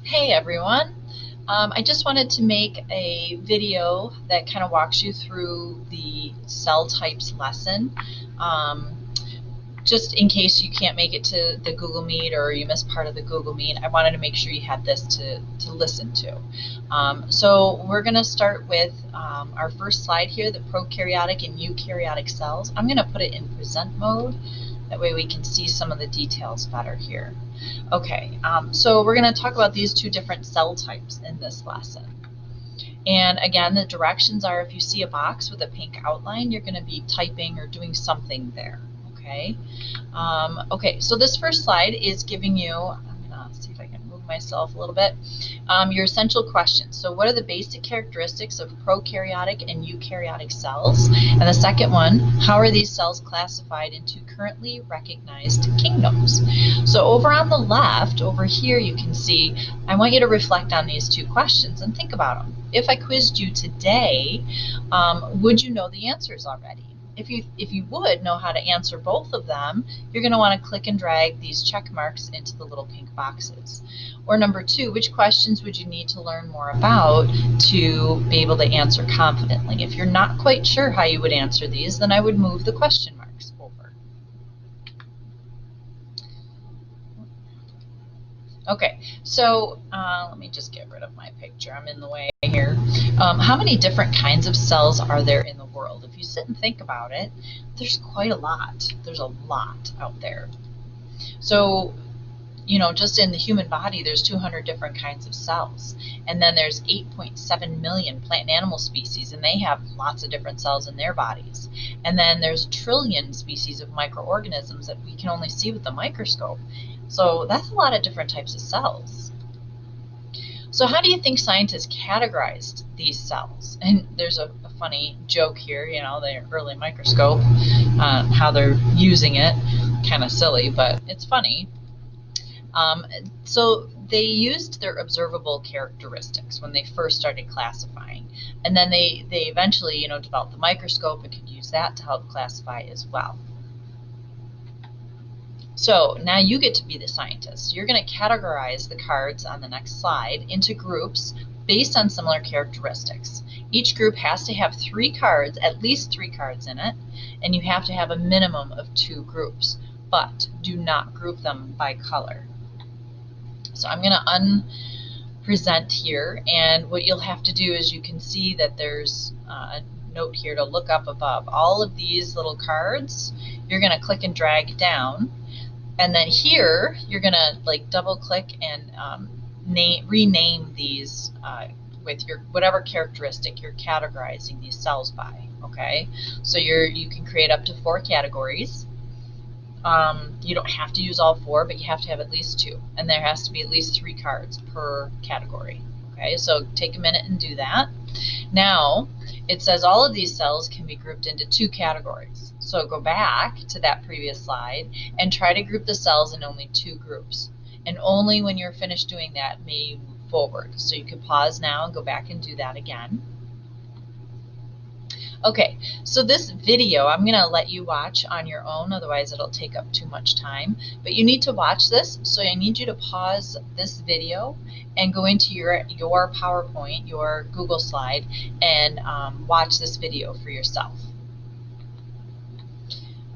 Hey everyone, I just wanted to make a video that kind of walks you through the cell types lesson. Just in case you can't make it to the Google Meet or you missed part of the Google Meet, I wanted to make sure you had this to listen to. So we're going to start with our first slide here, the prokaryotic and eukaryotic cells. I'm going to put it in present mode. That way we can see some of the details better here. Okay, so we're going to talk about these two different cell types in this lesson. And again, the directions are if you see a box with a pink outline, you're going to be typing or doing something there. Okay. Okay, so this first slide is giving you, I'm going to see if I can move myself a little bit, your essential questions. So what are the basic characteristics of prokaryotic and eukaryotic cells? And the second one, how are these cells classified into currently recognized kingdoms? So over on the left, over here, you can see, I want you to reflect on these two questions and think about them. If I quizzed you today, would you know the answers already? If you would know how to answer both of them, you're going to want to click and drag these check marks into the little pink boxes. Or number two, which questions would you need to learn more about to be able to answer confidently? If you're not quite sure how you would answer these, then I would move the question marks over. Okay, so let me just get rid of my picture. I'm in the way here. How many different kinds of cells are there in the world? If you sit and think about it, there's quite a lot. There's a lot out there. So, you know, just in the human body, there's 200 different kinds of cells. And then there's 8.7 million plant and animal species, and they have lots of different cells in their bodies. And then there's a trillion species of microorganisms that we can only see with the microscope. So that's a lot of different types of cells. So how do you think scientists categorized these cells? And there's a funny joke here, you know, the early microscope, how they're using it. Kind of silly, but it's funny. So they used their observable characteristics when they first started classifying. And then they eventually, you know, developed the microscope and could use that to help classify as well. So now you get to be the scientist. You're going to categorize the cards on the next slide into groups based on similar characteristics. Each group has to have 3 cards, at least 3 cards in it, and you have to have a minimum of 2 groups, but do not group them by color. So I'm going to unpresent here, and what you'll have to do is you can see that there's a note here to look up above. All of these little cards, you're going to click and drag down. And then here, you're going to like double click and rename these with your whatever characteristic you're categorizing these cells by. Okay, so you can create up to 4 categories. You don't have to use all 4, but you have to have at least 2, and there has to be at least 3 cards per category. Okay, so take a minute and do that. Now, it says all of these cells can be grouped into 2 categories. So go back to that previous slide and try to group the cells in only 2 groups. And only when you're finished doing that may you move forward. So you can pause now and go back and do that again. Okay, so this video I'm going to let you watch on your own, otherwise it'll take up too much time. But you need to watch this, so I need you to pause this video and go into your PowerPoint, your Google slide, and watch this video for yourself.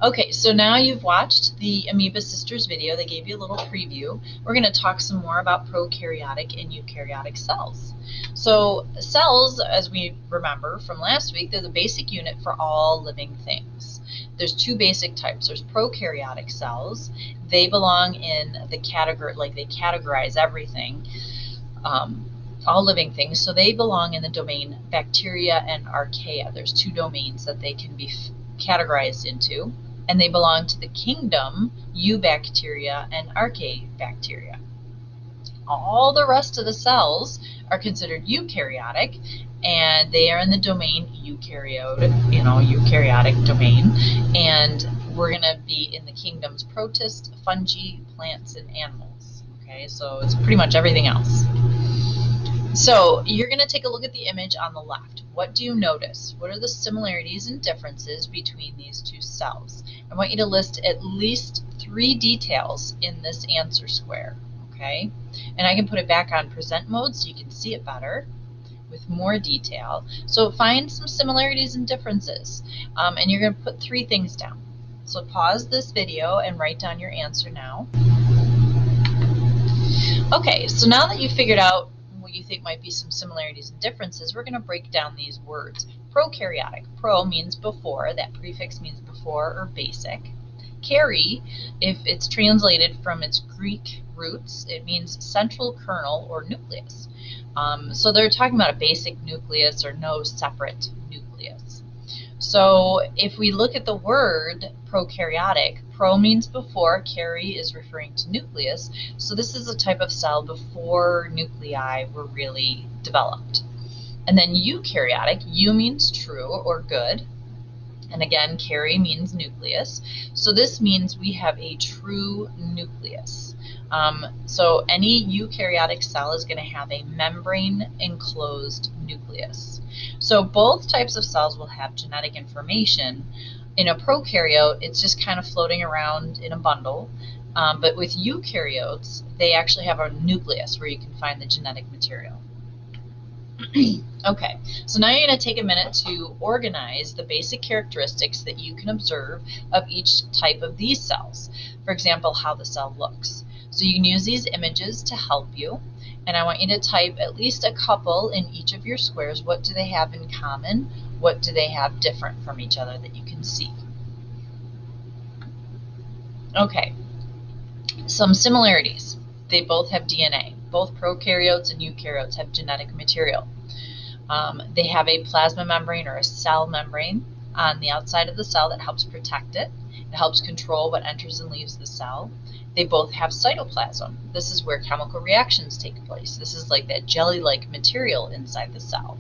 Okay, so now you've watched the Amoeba Sisters video. They gave you a little preview. We're going to talk some more about prokaryotic and eukaryotic cells. So cells, as we remember from last week, they're the basic unit for all living things. There's 2 basic types. There's prokaryotic cells. They belong in the category, like they categorize everything, all living things. So they belong in the domain bacteria and archaea. There's 2 domains that they can be categorized into, and they belong to the kingdom Eubacteria and Archaebacteria. All the rest of the cells are considered eukaryotic, and they are in the domain eukaryotic, eukaryotic domain, and we're going to be in the kingdoms protists, fungi, plants, and animals. Okay, so it's pretty much everything else. So you're going to take a look at the image on the left. What do you notice? What are the similarities and differences between these 2 cells? I want you to list at least 3 details in this answer square. Okay, And I can put it back on present mode so you can see it better with more detail. So find some similarities and differences. And you're going to put 3 things down. So pause this video and write down your answer now. Okay, so now that you've figured out what you think might be some similarities and differences, we're going to break down these words. Prokaryotic. Pro means before. That prefix means before or basic. Kary, if it's translated from its Greek roots, it means central kernel or nucleus. So they're talking about a basic nucleus or no separate nucleus. So if we look at the word prokaryotic, pro means before, kary is referring to nucleus. So this is a type of cell before nuclei were really developed. And then eukaryotic, eu means true or good. And again, kary means nucleus. So this means we have a true nucleus. So any eukaryotic cell is going to have a membrane-enclosed nucleus. So both types of cells will have genetic information. In a prokaryote, it's just kind of floating around in a bundle. But with eukaryotes, they actually have a nucleus where you can find the genetic material. Okay, so now you're going to take a minute to organize the basic characteristics that you can observe of each type of these cells. For example, how the cell looks. So you can use these images to help you, and I want you to type at least a couple in each of your squares. What do they have in common? What do they have different from each other that you can see? Okay, some similarities. They both have DNA. Both prokaryotes and eukaryotes have genetic material. They have a plasma membrane or a cell membrane on the outside of the cell that helps protect it. It helps control what enters and leaves the cell. They both have cytoplasm. This is where chemical reactions take place. This is like that jelly-like material inside the cell.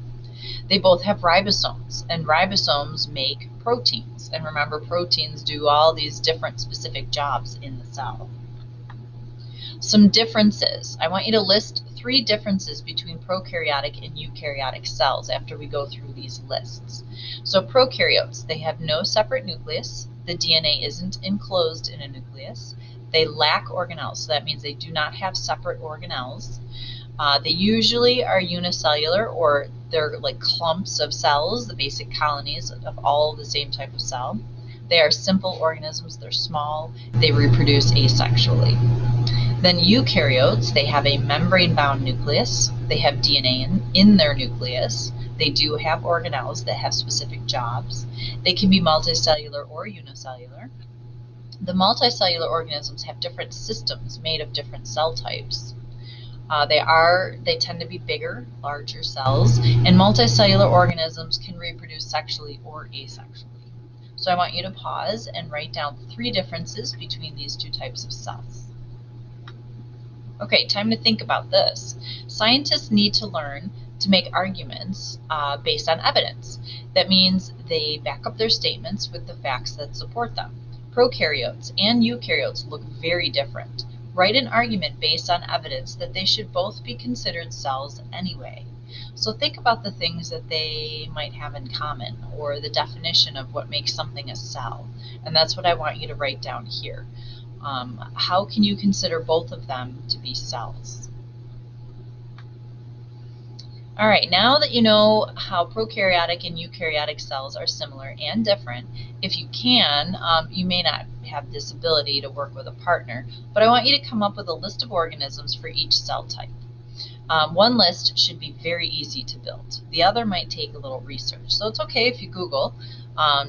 They both have ribosomes, and ribosomes make proteins. And remember, proteins do all these different specific jobs in the cell. Some differences. I want you to list 3 differences between prokaryotic and eukaryotic cells after we go through these lists. So prokaryotes, they have no separate nucleus. The DNA isn't enclosed in a nucleus. They lack organelles, so that means they do not have separate organelles. They usually are unicellular, or they're like clumps of cells, the basic colonies of all the same type of cell. They are simple organisms, they're small, they reproduce asexually. Then eukaryotes, they have a membrane-bound nucleus. They have DNA in their nucleus. They do have organelles that have specific jobs. They can be multicellular or unicellular. The multicellular organisms have different systems made of different cell types. They tend to be bigger, larger cells, and multicellular organisms can reproduce sexually or asexually. So I want you to pause and write down 3 differences between these 2 types of cells. Okay, time to think about this. Scientists need to learn to make arguments based on evidence. That means they back up their statements with the facts that support them. Prokaryotes and eukaryotes look very different. Write an argument based on evidence that they should both be considered cells anyway. So think about the things that they might have in common, or the definition of what makes something a cell. And that's what I want you to write down here. How can you consider both of them to be cells? All right, now that you know how prokaryotic and eukaryotic cells are similar and different, if you can, you may not have this ability to work with a partner, but I want you to come up with a list of organisms for each cell type. One list should be very easy to build. The other might take a little research. So it's okay if you Google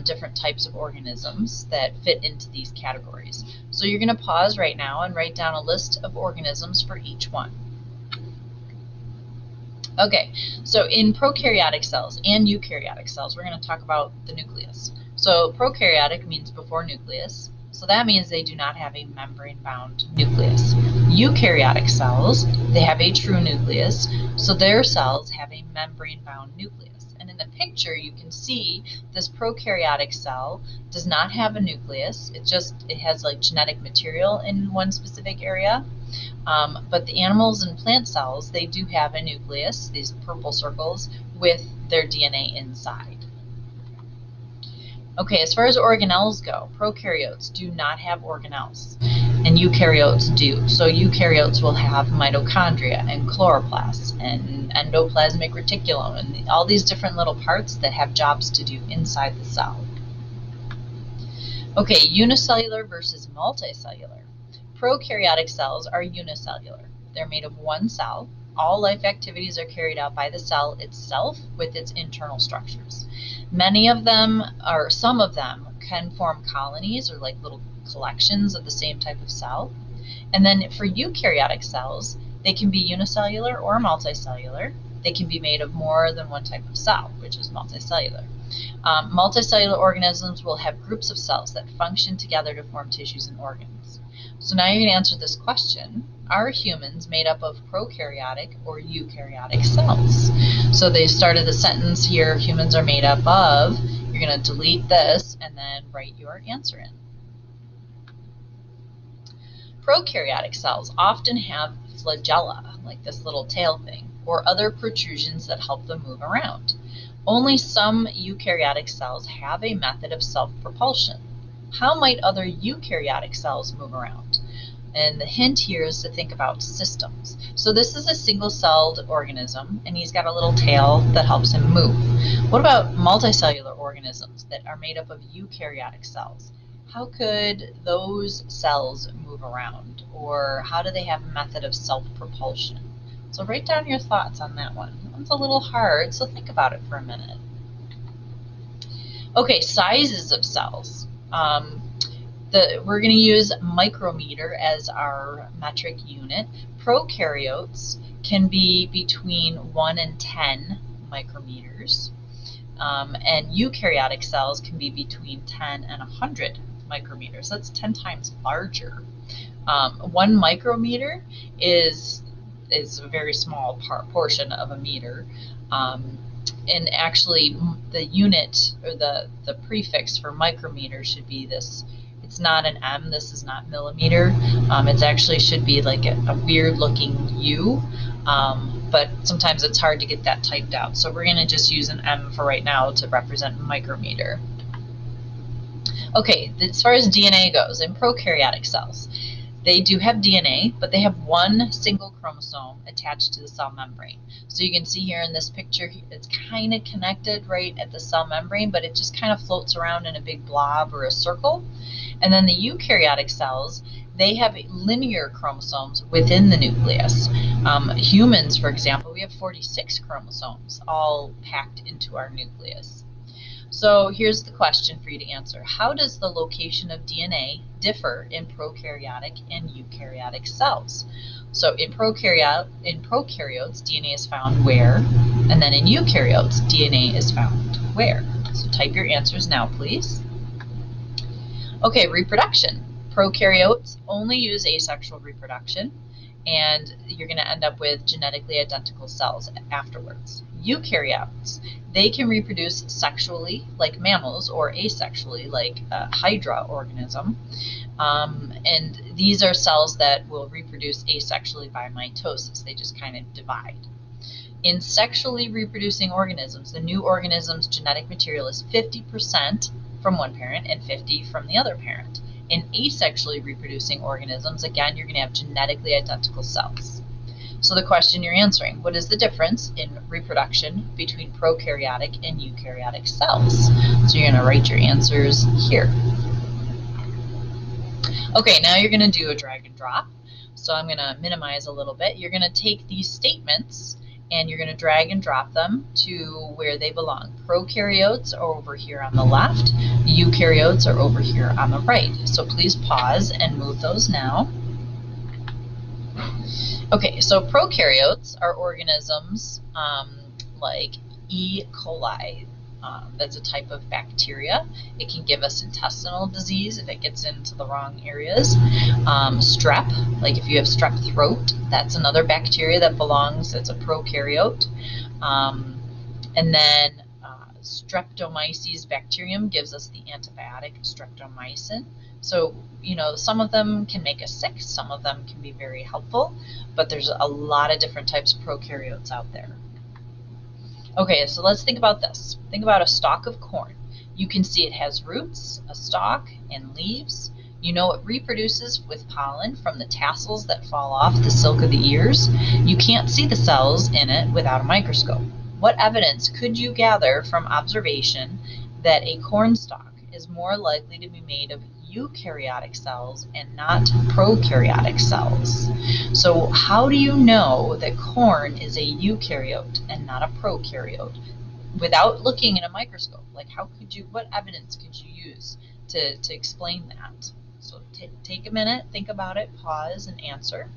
different types of organisms that fit into these categories. So you're going to pause right now and write down a list of organisms for each one. Okay, so in prokaryotic cells and eukaryotic cells, we're going to talk about the nucleus. So prokaryotic means before nucleus. So that means they do not have a membrane-bound nucleus. Eukaryotic cells, they have a true nucleus, so their cells have a membrane-bound nucleus. And in the picture, you can see this prokaryotic cell does not have a nucleus. It has like genetic material in one specific area. But the animals and plant cells, they do have a nucleus, these purple circles, with their DNA inside. Okay, as far as organelles go, prokaryotes do not have organelles, and eukaryotes do. So eukaryotes will have mitochondria and chloroplasts and endoplasmic reticulum and all these different little parts that have jobs to do inside the cell. Okay, unicellular versus multicellular. Prokaryotic cells are unicellular. They're made of one cell. All life activities are carried out by the cell itself with its internal structures. Many of them, or some of them, can form colonies or like little collections of the same type of cell. And then for eukaryotic cells, they can be unicellular or multicellular. They can be made of more than one type of cell, which is multicellular. Multicellular organisms will have groups of cells that function together to form tissues and organs. So now you're going to answer this question. Are humans made up of prokaryotic or eukaryotic cells? So they started the sentence here, humans are made up of. You're going to delete this and then write your answer in. Prokaryotic cells often have flagella, like this little tail thing, or other protrusions that help them move around. Only some eukaryotic cells have a method of self-propulsion. How might other eukaryotic cells move around? And the hint here is to think about systems. So this is a single-celled organism, and he's got a little tail that helps him move. What about multicellular organisms that are made up of eukaryotic cells? How could those cells move around? Or how do they have a method of self-propulsion? So write down your thoughts on that one. It's a little hard, so think about it for a minute. Okay, sizes of cells. We're going to use micrometer as our metric unit. Prokaryotes can be between 1 and 10 micrometers, and eukaryotic cells can be between 10 and 100 micrometers. That's 10 times larger. 1 micrometer is a very small portion of a meter. And actually, the unit or the prefix for micrometer should be this. It's not an M. This is not millimeter. It actually should be like a weird-looking U. But sometimes it's hard to get that typed out. So we're going to just use an M for right now to represent micrometer. Okay, as far as DNA goes, in prokaryotic cells, they do have DNA, but they have one single chromosome attached to the cell membrane. So you can see here in this picture, it's kind of connected right at the cell membrane, but it just kind of floats around in a big blob or a circle. And then the eukaryotic cells, they have linear chromosomes within the nucleus. Humans, for example, we have 46 chromosomes all packed into our nucleus. So here's the question for you to answer. How does the location of DNA differ in prokaryotic and eukaryotic cells? So in prokaryotes, DNA is found where? And then in eukaryotes, DNA is found where? So type your answers now, please. Okay, reproduction. Prokaryotes only use asexual reproduction, and you're going to end up with genetically identical cells afterwards. Eukaryotes, they can reproduce sexually like mammals or asexually like a hydra organism. And these are cells that will reproduce asexually by mitosis. They just kind of divide. In sexually reproducing organisms, the new organism's genetic material is 50% from one parent and 50% from the other parent. In asexually reproducing organisms, again, you're going to have genetically identical cells. So the question you're answering, what is the difference in reproduction between prokaryotic and eukaryotic cells? So you're going to write your answers here. Okay, now you're going to do a drag and drop. So I'm going to minimize a little bit. You're going to take these statements and you're going to drag and drop them to where they belong. Prokaryotes are over here on the left. Eukaryotes are over here on the right. So please pause and move those now. Okay, so prokaryotes are organisms like E. coli. That's a type of bacteria. It can give us intestinal disease if it gets into the wrong areas. Strep, like if you have strep throat, that's another bacteria that belongs, it's a prokaryote. And then Streptomyces bacterium gives us the antibiotic streptomycin. So, you know, some of them can make us sick, some of them can be very helpful, but there's a lot of different types of prokaryotes out there. Okay, so let's think about this. Think about a stalk of corn. You can see it has roots, a stalk, and leaves. You know it reproduces with pollen from the tassels that fall off the silk of the ears. You can't see the cells in it without a microscope. What evidence could you gather from observation that a corn stalk is more likely to be made of eukaryotic cells and not prokaryotic cells? So how do you know that corn is a eukaryote and not a prokaryote without looking in a microscope? Like, what evidence could you use to explain that? So take a minute, think about it, pause, and answer.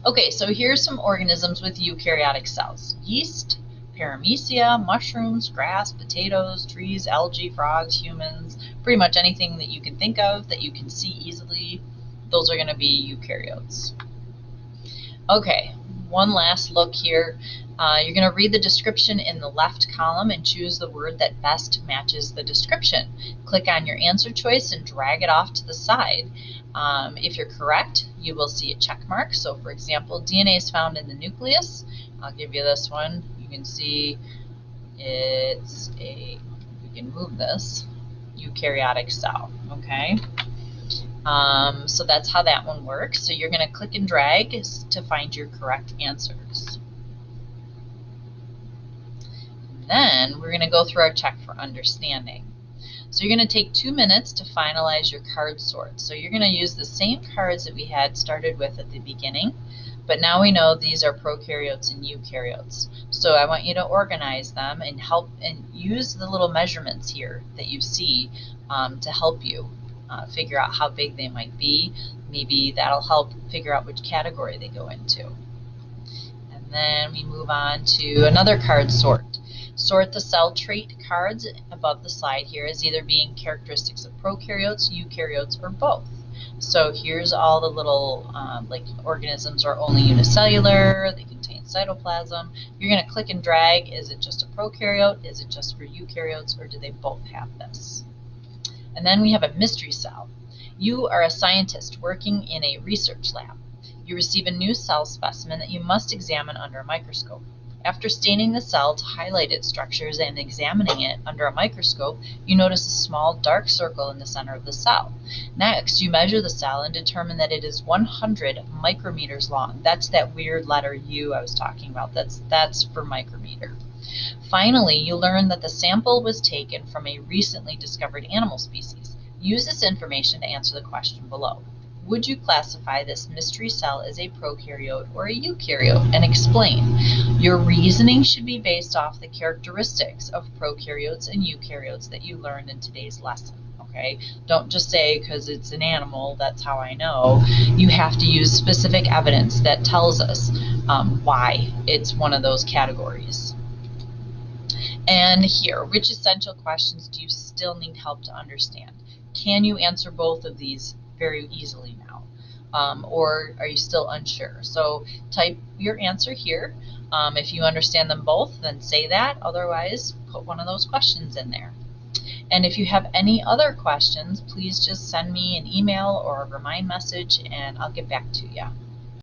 Okay, so here's some organisms with eukaryotic cells: yeast, paramecia, mushrooms, grass, potatoes, trees, algae, frogs, humans, pretty much anything that you can think of that you can see easily. Those are going to be eukaryotes. Okay, one last look here. You're going to read the description in the left column and choose the word that best matches the description. Click on your answer choice and drag it off to the side. If you're correct, you will see a check mark. So for example, DNA is found in the nucleus. I'll give you this one. You can see it's we can move this, eukaryotic cell, okay? So that's how that one works. So you're going to click and drag to find your correct answers. Then we're going to go through our check for understanding. So you're going to take 2 minutes to finalize your card sort. So you're going to use the same cards that we had started with at the beginning, but now we know these are prokaryotes and eukaryotes. So I want you to organize them and help and use the little measurements here that you see to help you figure out how big they might be. Maybe that'll help figure out which category they go into. And then we move on to another card sort. Sort the cell trait cards above the slide here as either being characteristics of prokaryotes, eukaryotes, or both. So here's all the little like organisms are only unicellular, they contain cytoplasm. You're going to click and drag. Is it just a prokaryote? Is it just for eukaryotes, or do they both have this? And then we have a mystery cell. You are a scientist working in a research lab. You receive a new cell specimen that you must examine under a microscope. After staining the cell to highlight its structures and examining it under a microscope, you notice a small dark circle in the center of the cell. Next, you measure the cell and determine that it is 100 micrometers long. That's that weird letter U I was talking about. That's for micrometer. Finally, you learn that the sample was taken from a recently discovered animal species. Use this information to answer the question below. Would you classify this mystery cell as a prokaryote or a eukaryote, and explain? Your reasoning should be based off the characteristics of prokaryotes and eukaryotes that you learned in today's lesson. Okay? Don't just say because it's an animal, that's how I know. You have to use specific evidence that tells us why it's one of those categories. And here, which essential questions do you still need help to understand? Can you answer both of these very easily now? Or are you still unsure? So type your answer here. If you understand them both, then say that. Otherwise, put one of those questions in there. And if you have any other questions, please just send me an email or a remind message and I'll get back to you.